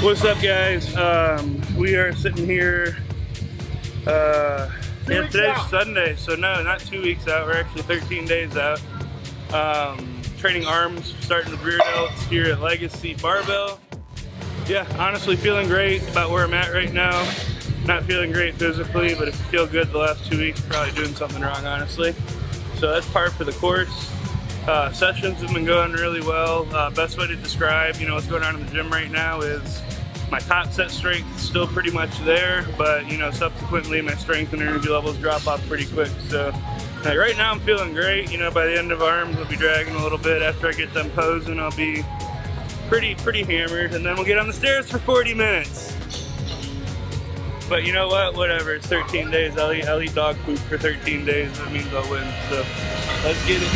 What's up, guys? We are sitting here. Today's Sunday, so no, not 2 weeks out. We're actually 13 days out. Training arms, starting with rear delts here at Legacy Barbell. Yeah, honestly feeling great about where I'm at right now. Not feeling great physically, but if you feel good the last 2 weeks, probably doing something wrong, honestly. So that's par for the course. Sessions have been going really well. Best way to describe, what's going on in the gym right now is my top set strength is still pretty much there, but subsequently my strength and energy levels drop off pretty quick. So right now I'm feeling great. By the end of arms I'll be dragging a little bit. After I get them posing I'll be pretty hammered, and then we'll get on the stairs for 40 minutes. But you know what? Whatever. It's 13 days. I'll eat dog poop for 13 days. That means I'll win. So let's get it.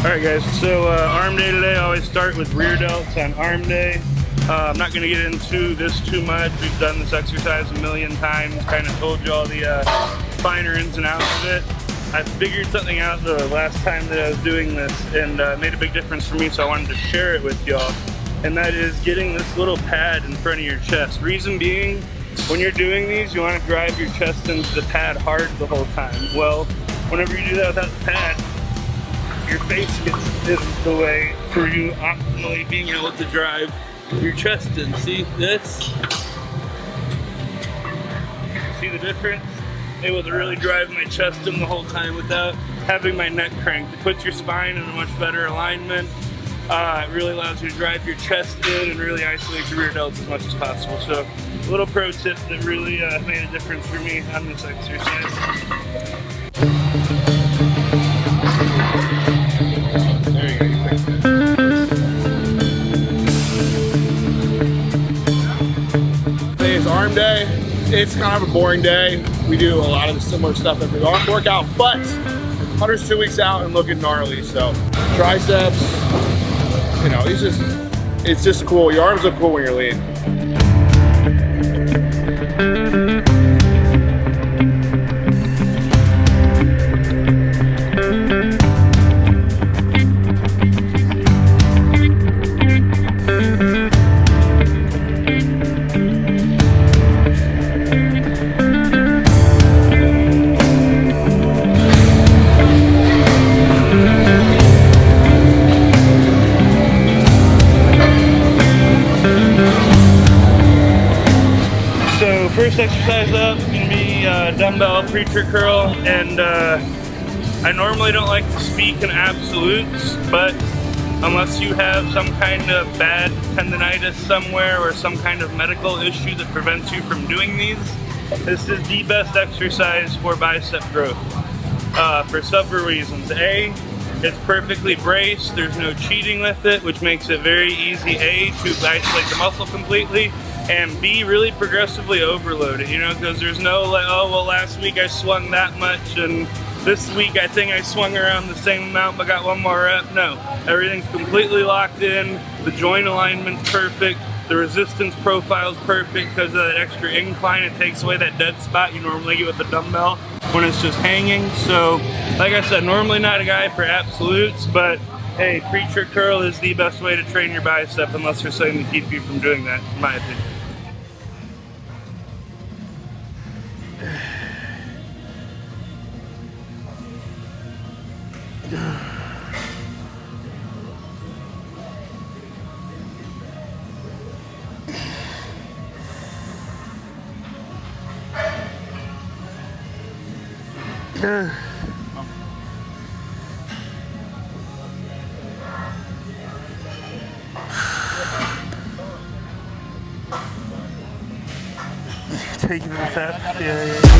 Alright guys, so arm day today. I always start with rear delts on arm day. I'm not going to get into this too much. We've done this exercise a million times, kind of told you all the finer ins and outs of it. I figured something out the last time that I was doing this, and made a big difference for me, so I wanted to share it with y'all. And that is getting this little pad in front of your chest. Reason being, when you're doing these, you want to drive your chest into the pad hard the whole time. Well, whenever you do that without the pad, your face gets in the way for you optimally being able to drive your chest in. See this? See the difference? Able to really drive my chest in the whole time without having my neck cranked. It puts your spine in a much better alignment. It really allows you to drive your chest in and really isolate your rear delts as much as possible. So a little pro tip that really made a difference for me on this exercise. There you go, you fixed it. Today's arm day. It's kind of a boring day. We do a lot of the similar stuff every arm workout, but Hunter's 2 weeks out and looking gnarly. So triceps, it's just cool. Your arms look cool when you're lean. First exercise up is going to be dumbbell preacher curl, and I normally don't like to speak in absolutes, but unless you have some kind of bad tendonitis somewhere or some kind of medical issue that prevents you from doing these, this is the best exercise for bicep growth for several reasons. A, it's perfectly braced, there's no cheating with it, which makes it very easy, A, to isolate the muscle completely, and B, really progressively overload it, because there's no like, oh, well, last week I swung that much, and this week I think I swung around the same amount but got one more rep. No, everything's completely locked in, the joint alignment's perfect, the resistance profile's perfect because of that extra incline. It takes away that dead spot you normally get with the dumbbell when it's just hanging. So, like I said, normally not a guy for absolutes, but hey, preacher curl is the best way to train your bicep unless there's something to keep you from doing that, in my opinion. Taking the fat. Yeah.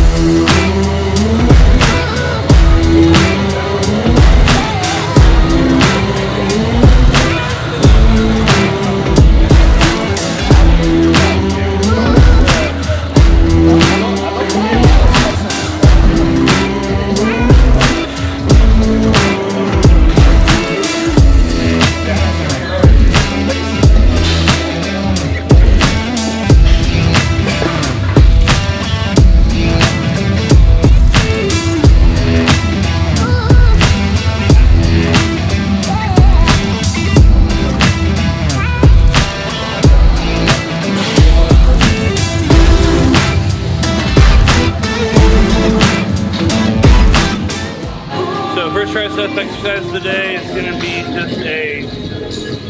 First exercise of the day is going to be just a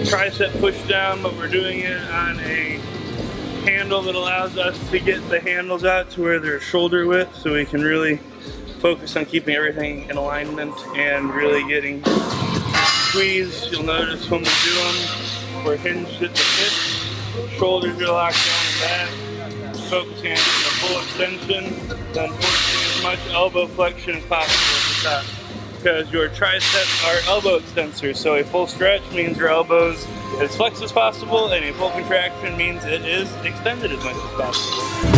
tricep push down, but we're doing it on a handle that allows us to get the handles out to where they're shoulder width, so we can really focus on keeping everything in alignment and really getting squeeze. You'll notice when we do them, we're hinged at the hips, shoulders are locked down and back, focusing on getting a full extension, then forcing as much elbow flexion as possible at the top. Because your triceps are elbow extensors, so a full stretch means your elbows as flexed as possible, and a full contraction means it is extended as much as possible.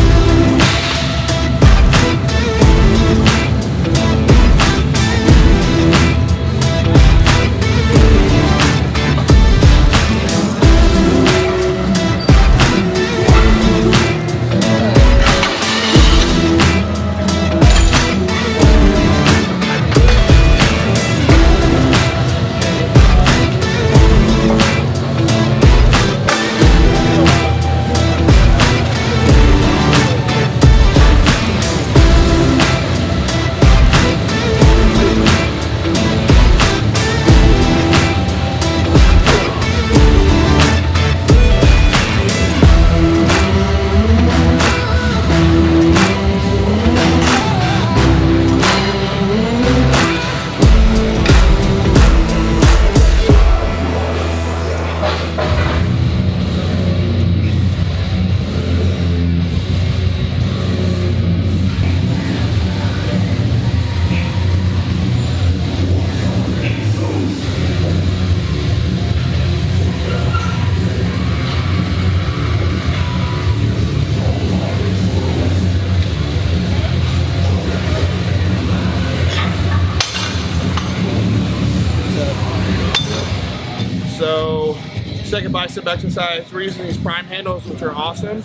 So, second bicep exercise, we're using these prime handles, which are awesome.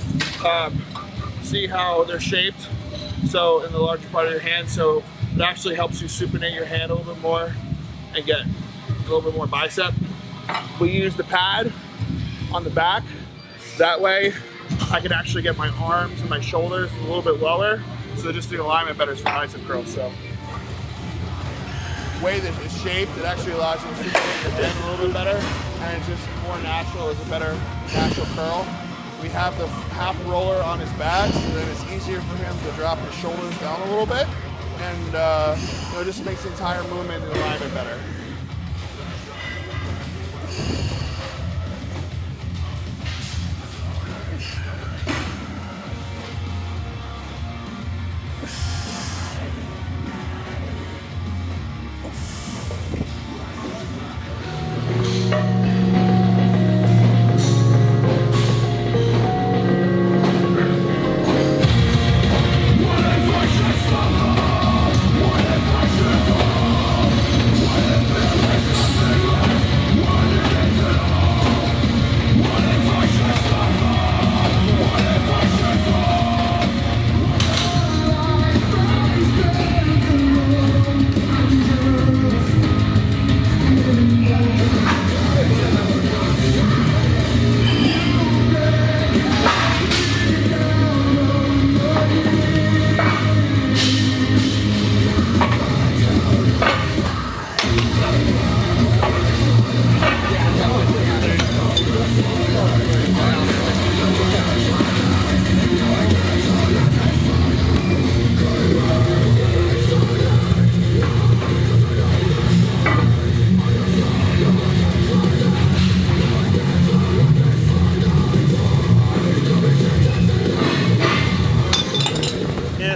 See how they're shaped, so in the larger part of your hand, so it actually helps you supinate your hand a little bit more and get a little bit more bicep. We use the pad on the back, that way I can actually get my arms and my shoulders a little bit lower, so just the alignment better for bicep curls. So, way that it's shaped, it actually allows you to supinate your hand a little bit better, and it's just more natural, it's a better natural curl. We have the half roller on his back, so then it's easier for him to drop his shoulders down a little bit, and you know, it just makes the entire movement and alignment better.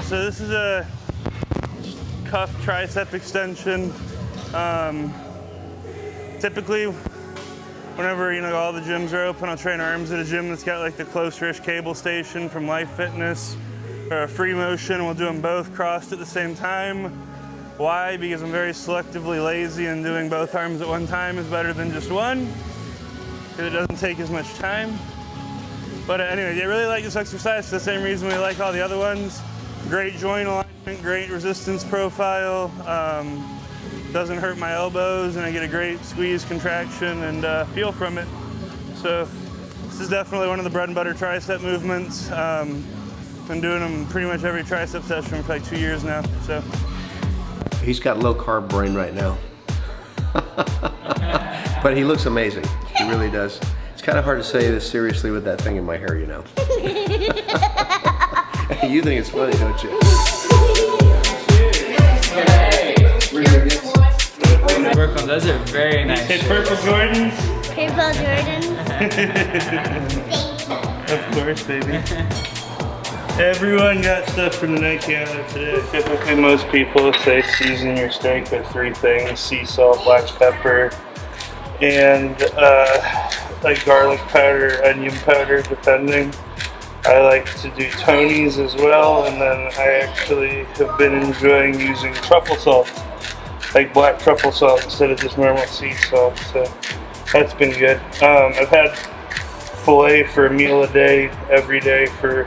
So this is a cuff tricep extension. Typically, whenever all the gyms are open, I'll train arms at a gym that's got like the closer-ish cable station from Life Fitness or a Free Motion. We'll do them both crossed at the same time. Why? Because I'm very selectively lazy, and doing both arms at one time is better than just one, because it doesn't take as much time. But anyway, I really like this exercise for the same reason we like all the other ones. Great joint alignment, great resistance profile, doesn't hurt my elbows, and I get a great squeeze, contraction, and feel from it. So this is definitely one of the bread and butter tricep movements. Been doing them pretty much every tricep session for like 2 years now. So he's got low carb brain right now. But he looks amazing. He really does. It's kind of hard to say this seriously with that thing in my hair, you know. You think it's funny, don't you? Work on those are very nice. Hit purple Jordans. Purple Jordans. Of course, baby. Everyone got stuff from the night gathering today. Typically, most people say season your steak with 3 things: sea salt, black pepper, and like garlic powder, onion powder, depending. I like to do Tony's as well, and then I actually have been enjoying using truffle salt, like black truffle salt instead of just normal sea salt. So that's been good. I've had filet for a meal a day, every day for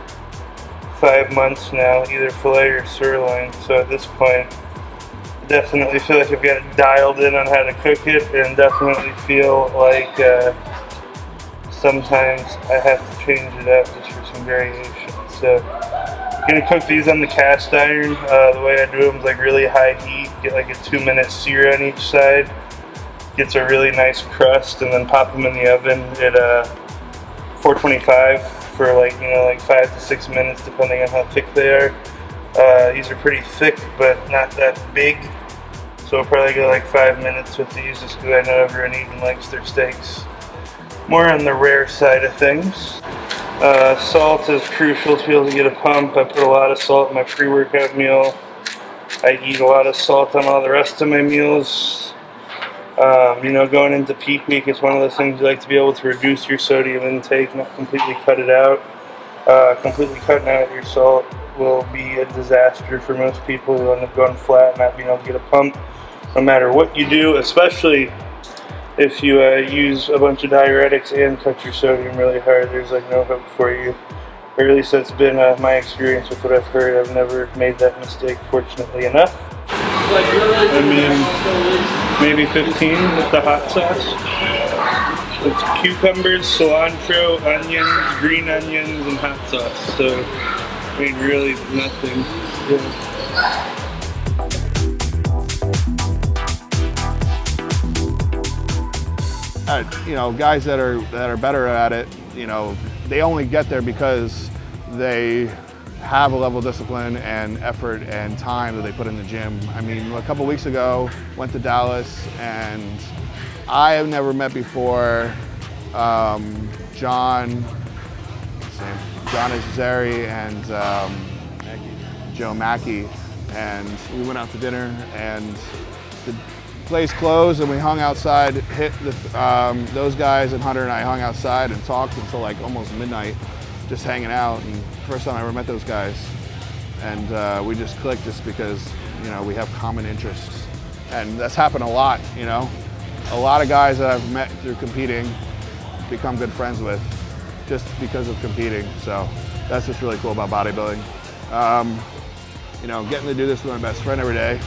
5 months now, either filet or sirloin. So at this point, definitely feel like I've got it dialed in on how to cook it, and definitely feel like sometimes I have to change it up just for some variation. So I'm gonna cook these on the cast iron. The way I do them is like really high heat, get like a 2-minute sear on each side, gets a really nice crust, and then pop them in the oven at 425 for like 5 to 6 minutes, depending on how thick they are. These are pretty thick, but not that big, so I'll probably go like 5 minutes with these, just because I know everyone even likes their steaks more on the rare side of things. Salt is crucial to be able to get a pump. I put a lot of salt in my pre-workout meal. I eat a lot of salt on all the rest of my meals. Going into peak week, it's one of those things you like to be able to reduce your sodium intake, not completely cut it out. Completely cutting out your salt will be a disaster for most people who end up going flat, not being able to get a pump, no matter what you do, especially if you use a bunch of diuretics and cut your sodium really hard. There's like no hope for you. Or at least that's been my experience with what I've heard. I've never made that mistake, fortunately enough. I mean, maybe 15 with the hot sauce. It's cucumbers, cilantro, onions, green onions, and hot sauce. So, I mean, really nothing. Yeah. Guys that are better at it, they only get there because they have a level of discipline and effort and time that they put in the gym. I mean, a couple weeks ago, went to Dallas, and I have never met before John Azari and Joe Mackey, and we went out to dinner, and the place closed, and we hung outside. Those guys and Hunter and I hung outside and talked until like almost midnight, just hanging out. And first time I ever met those guys, and we just clicked just because we have common interests, and that's happened a lot. A lot of guys that I've met through competing become good friends with just because of competing. So that's what's really cool about bodybuilding. Getting to do this with my best friend every day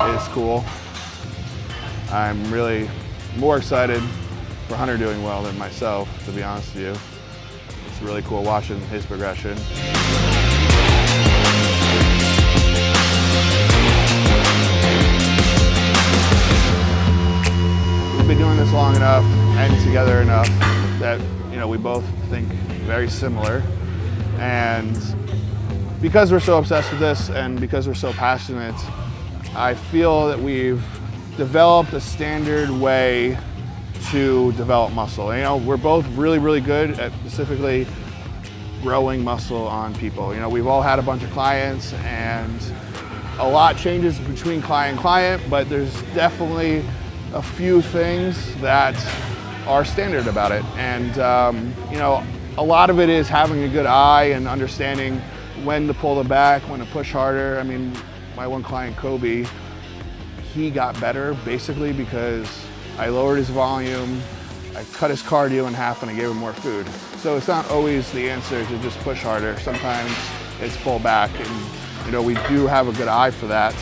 is cool. I'm really more excited for Hunter doing well than myself, to be honest with you. It's really cool watching his progression. We've been doing this long enough and together enough that we both think very similar. And because we're so obsessed with this and because we're so passionate, I feel that we've developed a standard way to develop muscle. We're both really, really good at specifically growing muscle on people. We've all had a bunch of clients, and a lot changes between client and client, but there's definitely a few things that are standard about it. And a lot of it is having a good eye and understanding when to pull the back, when to push harder. I mean, my one client, Kobe, he got better basically because I lowered his volume, I cut his cardio in half, and I gave him more food. So it's not always the answer to just push harder. Sometimes it's pull back, and we do have a good eye for that.